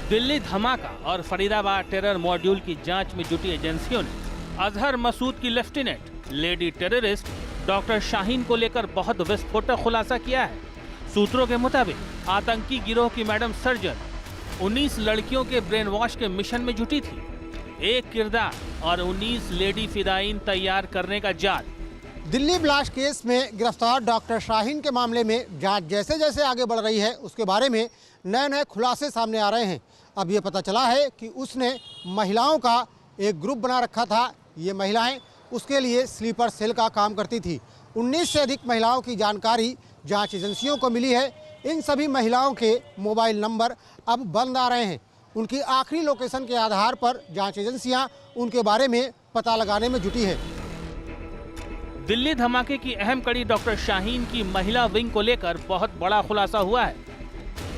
दिल्ली धमाका और Faridabad terror module की जांच में जुटी एजेंसियों ने अजहर मसूद की lieutenant lady terrorist doctor Shaheen को लेकर बहुत विस्फोटक खुलासा किया है। सूत्रों के मुताबिक आतंकी गिरोह की मैडम सर्जन 19 लड़कियों के ब्रेन वॉश के मिशन में जुटी थी। एक किरदार और 19 लेडी फिदाइन तैयार करने का जाल। दिल्ली ब्लास्ट केस में गिरफ्तार डॉक्टर शाहीन के मामले में जांच जैसे जैसे आगे बढ़ रही है उसके बारे में नए नए खुलासे सामने आ रहे हैं। अब ये पता चला है कि उसने महिलाओं का एक ग्रुप बना रखा था। ये महिलाएं उसके लिए स्लीपर सेल का काम करती थी। 19 से अधिक महिलाओं की जानकारी जांच एजेंसियों को मिली है। इन सभी महिलाओं के मोबाइल नंबर अब बंद आ रहे हैं। उनकी आखिरी लोकेशन के आधार पर जांच एजेंसियां उनके बारे में पता लगाने में जुटी है। दिल्ली धमाके की अहम कड़ी डॉक्टर शाहीन की महिला विंग को लेकर बहुत बड़ा खुलासा हुआ है।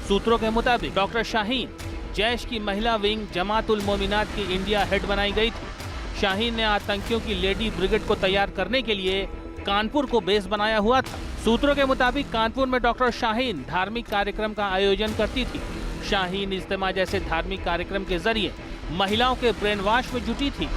सूत्रों के मुताबिक डॉक्टर शाहीन जैश की महिला विंग जमातुल मोमिनात की इंडिया हेड बनाई गई थी। शाहीन ने आतंकियों की लेडी ब्रिगेड को तैयार करने के लिए कानपुर को बेस बनाया हुआ था। सूत्रों के मुताबिक कानपुर में डॉक्टर शाहीन धार्मिक कार्यक्रम का आयोजन करती थी। शाहीन इज्तिमा जैसे धार्मिक कार्यक्रम के जरिए महिलाओं के ब्रेन वॉश में जुटी थी।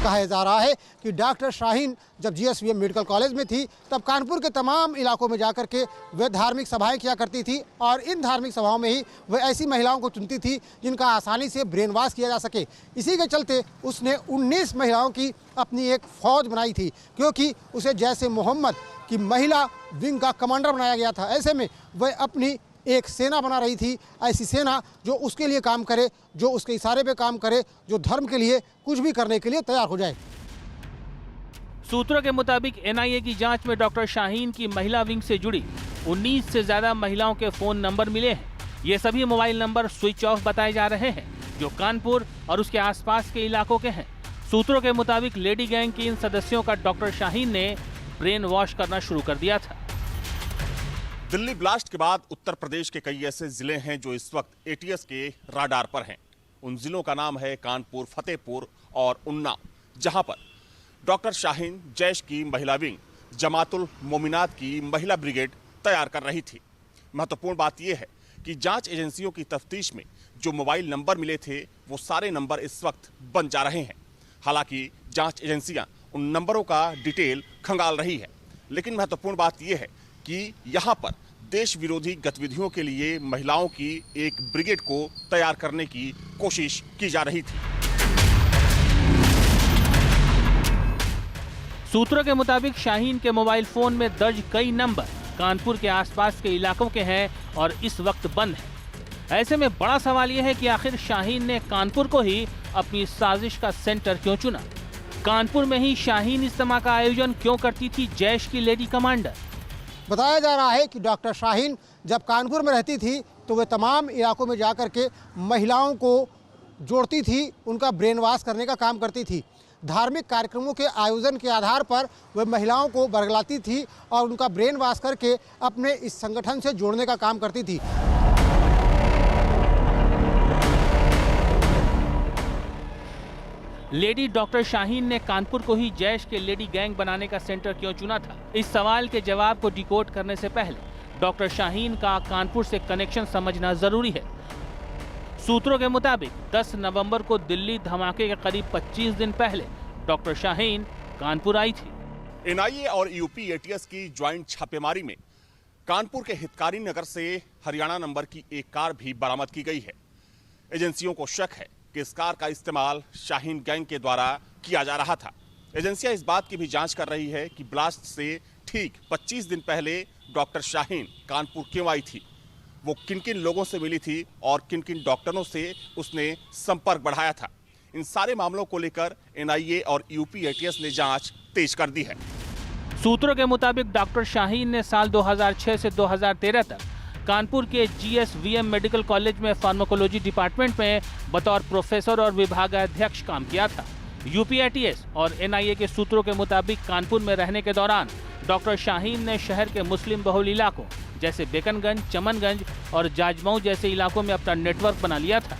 कहा जा रहा है कि डॉक्टर शाहीन जब जीएसवीएम मेडिकल कॉलेज में थी तब कानपुर के तमाम इलाकों में जाकर के वे धार्मिक सभाएं किया करती थी और इन धार्मिक सभाओं में ही वे ऐसी महिलाओं को चुनती थी जिनका आसानी से ब्रेन वॉश किया जा सके। इसी के चलते उसने 19 महिलाओं की अपनी एक फौज बनाई थी, क्योंकि उसे जैसे मोहम्मद की महिला विंग का कमांडर बनाया गया था। ऐसे में वह अपनी एक सेना बना रही थी, ऐसी सेना जो उसके लिए काम करे, जो उसके इशारे पे काम करे, जो धर्म के लिए कुछ भी करने के लिए तैयार हो जाए। सूत्रों के मुताबिक एनआईए की जांच में डॉक्टर शाहीन की महिला विंग से जुड़ी 19 से ज्यादा महिलाओं के फोन नंबर मिले हैं। ये सभी मोबाइल नंबर स्विच ऑफ बताए जा रहे हैं, जो कानपुर और उसके आसपास के इलाकों के हैं। सूत्रों के मुताबिक लेडी गैंग के इन सदस्यों का डॉक्टर शाहीन ने ब्रेन वॉश करना शुरू कर दिया था। दिल्ली ब्लास्ट के बाद उत्तर प्रदेश के कई ऐसे जिले हैं जो इस वक्त एटीएस के राडार पर हैं। उन जिलों का नाम है कानपुर, फतेहपुर और उन्नाव, जहां पर डॉक्टर शाहीन जैश की महिला विंग जमातुल मोमिनात की महिला ब्रिगेड तैयार कर रही थी। महत्वपूर्ण बात यह है कि जांच एजेंसियों की तफ्तीश में जो मोबाइल नंबर मिले थे वो सारे नंबर इस वक्त बन जा रहे हैं। हालांकि जांच एजेंसियां उन नंबरों का डिटेल खंगाल रही है, लेकिन महत्वपूर्ण बात यह है कि यहाँ पर देश विरोधी गतिविधियों के लिए महिलाओं की एक ब्रिगेड को तैयार करने की कोशिश की जा रही थी। सूत्रों के मुताबिक शाहीन के मोबाइल फोन में दर्ज कई नंबर कानपुर के आसपास के इलाकों के हैं और इस वक्त बंद है। ऐसे में बड़ा सवाल यह है कि आखिर शाहीन ने कानपुर को ही अपनी साजिश का सेंटर क्यों चुना? कानपुर में ही शाहीन इज्तिमा का आयोजन क्यों करती थी जैश की लेडी कमांडर? बताया जा रहा है कि डॉक्टर शाहीन जब कानपुर में रहती थी तो वे तमाम इलाकों में जाकर के महिलाओं को जोड़ती थी, उनका ब्रेन वॉश करने का काम करती थी। धार्मिक कार्यक्रमों के आयोजन के आधार पर वे महिलाओं को बरगलाती थी और उनका ब्रेन वॉश करके अपने इस संगठन से जोड़ने का काम करती थी। लेडी डॉक्टर शाहीन ने कानपुर को ही जैश के लेडी गैंग बनाने का सेंटर क्यों चुना था? इस सवाल के जवाब को डिकोड करने से पहले डॉक्टर शाहीन का कानपुर से कनेक्शन समझना जरूरी है। सूत्रों के मुताबिक 10 नवंबर को दिल्ली धमाके के करीब 25 दिन पहले डॉक्टर शाहीन कानपुर आई थी। एनआईए और यूपी एटीएस की ज्वाइंट छापेमारी में कानपुर के हितकारी नगर से हरियाणा नंबर की एक कार भी बरामद की गई है। एजेंसियों को शक है कि इस कार का इस्तेमाल शाहीन गैंग के द्वारा किया जा रहा था। एजेंसियां इस बात की भी जांच कर रही है कि ब्लास्ट से ठीक 25 दिन पहले डॉक्टर शाहीन कानपुर क्यों आई थी, वो किन किन लोगों से मिली थी और किन किन डॉक्टरों से उसने संपर्क बढ़ाया था। इन सारे मामलों को लेकर एनआईए और यूपी एटीएस ने जांच तेज कर दी है। सूत्रों के मुताबिक डॉक्टर शाहीन ने साल 2006 से 2013 तक कानपुर के जीएसवीएम मेडिकल कॉलेज में फार्माकोलॉजी डिपार्टमेंट में बतौर प्रोफेसर और विभागाध्यक्ष काम किया था। यूपी एटीएस और एनआईए के सूत्रों के मुताबिक कानपुर में रहने के दौरान डॉक्टर शाहीन ने शहर के मुस्लिम बहुल इलाकों जैसे बेकनगंज, चमनगंज और जाजमऊ जैसे इलाकों में अपना नेटवर्क बना लिया था।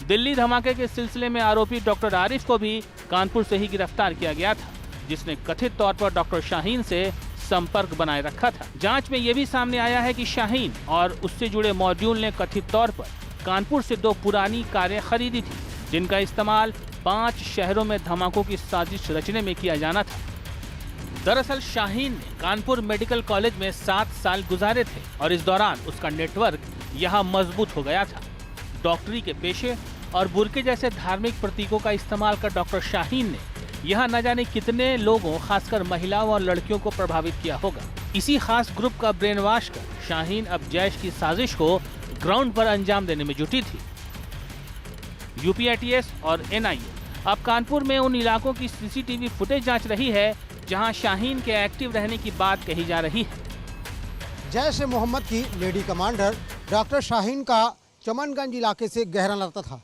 दिल्ली धमाके के सिलसिले में आरोपी डॉक्टर आरिफ को भी कानपुर से ही गिरफ्तार किया गया था, जिसने कथित तौर पर डॉक्टर शाहीन से संपर्क बनाए रखा था। जांच में ये भी सामने आया है कि शाहीन और उससे जुड़े मॉड्यूल ने कथित तौर पर कानपुर से 2 पुरानी कारें खरीदी थी, जिनका इस्तेमाल 5 शहरों में धमाकों की साजिश रचने में किया जाना था। दरअसल शाहीन ने कानपुर मेडिकल कॉलेज में 7 साल गुजारे थे और इस दौरान उसका नेटवर्क यहाँ मजबूत हो गया था। डॉक्टरी के पेशे और बुर्के जैसे धार्मिक प्रतीकों का इस्तेमाल कर डॉक्टर शाहीन ने यहाँ न जाने कितने लोगों, खासकर महिलाओं और लड़कियों को प्रभावित किया होगा। इसी खास ग्रुप का ब्रेन वॉश कर शाहीन अब जैश की साजिश को ग्राउंड पर अंजाम देने में जुटी थी। यूपीएटीएस और एनआईए अब कानपुर में उन इलाकों की सीसीटीवी फुटेज जांच रही है जहां शाहीन के एक्टिव रहने की बात कही जा रही है। जैश ए मोहम्मद की लेडी कमांडर डॉक्टर शाहीन का चमनगंज इलाके से गहरा नाता था।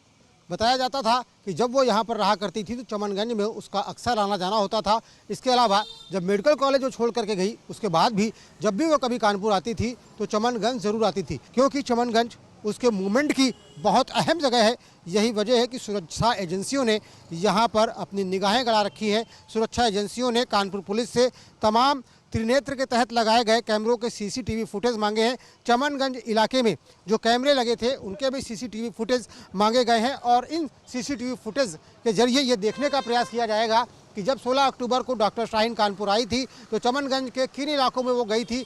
बताया जाता था कि जब वो यहाँ पर रहा करती थी तो चमनगंज में उसका अक्सर आना जाना होता था। इसके अलावा जब मेडिकल कॉलेज वो छोड़ करके गई उसके बाद भी जब भी वो कभी कानपुर आती थी तो चमनगंज ज़रूर आती थी, क्योंकि चमनगंज उसके मूवमेंट की बहुत अहम जगह है। यही वजह है कि सुरक्षा एजेंसियों ने यहाँ पर अपनी निगाहें गड़ा रखी हैं। सुरक्षा एजेंसियों ने कानपुर पुलिस से तमाम त्रिनेत्र के तहत लगाए गए कैमरों के सीसीटीवी फुटेज मांगे हैं। चमनगंज इलाके में जो कैमरे लगे थे उनके भी सीसीटीवी फुटेज मांगे गए हैं और इन सीसीटीवी फुटेज के जरिए ये देखने का प्रयास किया जाएगा कि जब 16 अक्टूबर को डॉक्टर शाहीन कानपुर आई थी तो चमनगंज के किन इलाकों में वो गई थी।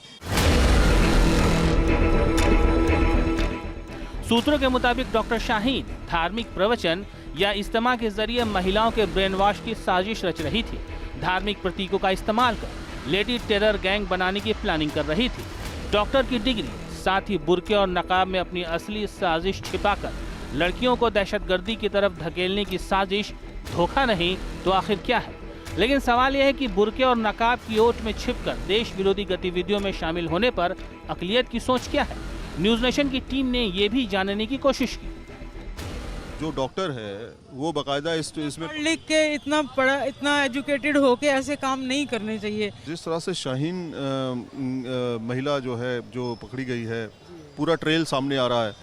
सूत्रों के मुताबिक डॉक्टर शाहीन धार्मिक प्रवचन या इज्तिमा के जरिए महिलाओं के ब्रेन वॉश की साजिश रच रही थी। धार्मिक प्रतीकों का इस्तेमाल कर लेडी टेरर गैंग बनाने की प्लानिंग कर रही थी। डॉक्टर की डिग्री, साथ ही बुर्के और नकाब में अपनी असली साजिश छिपाकर लड़कियों को दहशतगर्दी की तरफ धकेलने की साजिश धोखा नहीं तो आखिर क्या है? लेकिन सवाल यह है कि बुर्के और नकाब की ओट में छिपकर देश विरोधी गतिविधियों में शामिल होने पर अक़लियत की सोच क्या है? न्यूज़ नेशन की टीम ने ये भी जानने की कोशिश की। जो डॉक्टर है वो बाकायदा इसमें पढ़ लिख के इतना पढ़ा, इतना एजुकेटेड होके ऐसे काम नहीं करने चाहिए। जिस तरह से शाहीन महिला जो है जो पकड़ी गई है, पूरा ट्रेल सामने आ रहा है,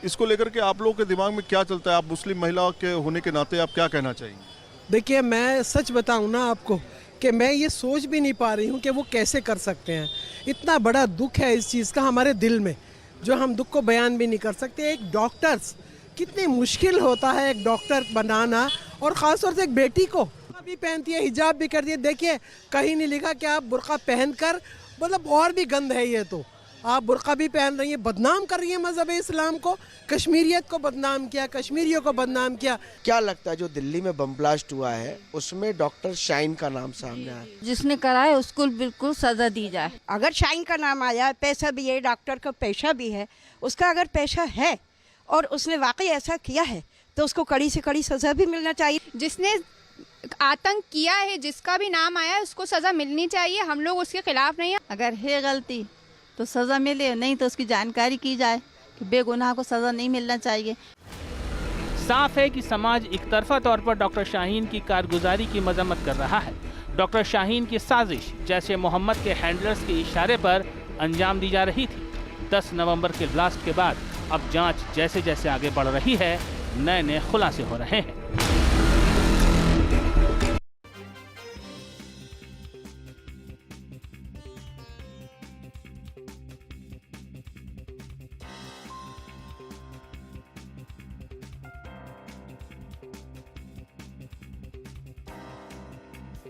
इसको लेकर के आप लोगों के दिमाग में क्या चलता है? आप मुस्लिम महिला के होने के नाते आप क्या कहना चाहेंगे? देखिए, मैं सच बताऊं ना आपको कि मैं ये सोच भी नहीं पा रही हूँ कि वो कैसे कर सकते हैं। इतना बड़ा दुख है इस चीज़ का हमारे दिल में, जो हम दुख को बयान भी नहीं कर सकते। एक डॉक्टर्स कितनी मुश्किल होता है एक डॉक्टर बनाना, और ख़ास तौर से एक बेटी को भी पहनती है, हिजाब भी करती है। देखिए, कहीं नहीं लिखा कि आप बुर्का पहनकर, मतलब और भी गंद है ये तो। आप बुर्का भी पहन रही हैं, बदनाम कर रही है मज़हब इस्लाम को, कश्मीरियत को बदनाम किया, कश्मीरियों को बदनाम किया। क्या लगता है जो दिल्ली में बम ब्लास्ट हुआ है उसमें डॉक्टर शाहीन का नाम सामने आया? जिसने करा है उसको बिल्कुल सजा दी जाए। अगर शाहीन का नाम आया, पैसा भी है, डॉक्टर का पेशा भी है, उसका अगर पेशा है और उसने वाकई ऐसा किया है तो उसको कड़ी से कड़ी सजा भी मिलना चाहिए। जिसने आतंक किया है, जिसका भी नाम आया है, उसको सजा मिलनी चाहिए। हम लोग उसके खिलाफ नहीं है। अगर है गलती तो सजा मिले, नहीं तो उसकी जानकारी की जाए कि बेगुनाह को सजा नहीं मिलना चाहिए। साफ है कि समाज एक तरफा तौर पर डॉक्टर शाहीन की कारगुजारी की मजम्मत कर रहा है। डॉक्टर शाहीन की साजिश जैसे मोहम्मद के हैंडलर्स के इशारे पर अंजाम दी जा रही थी। 10 नवंबर के ब्लास्ट के बाद अब जांच जैसे जैसे आगे बढ़ रही है, नए नए खुलासे हो रहे हैं।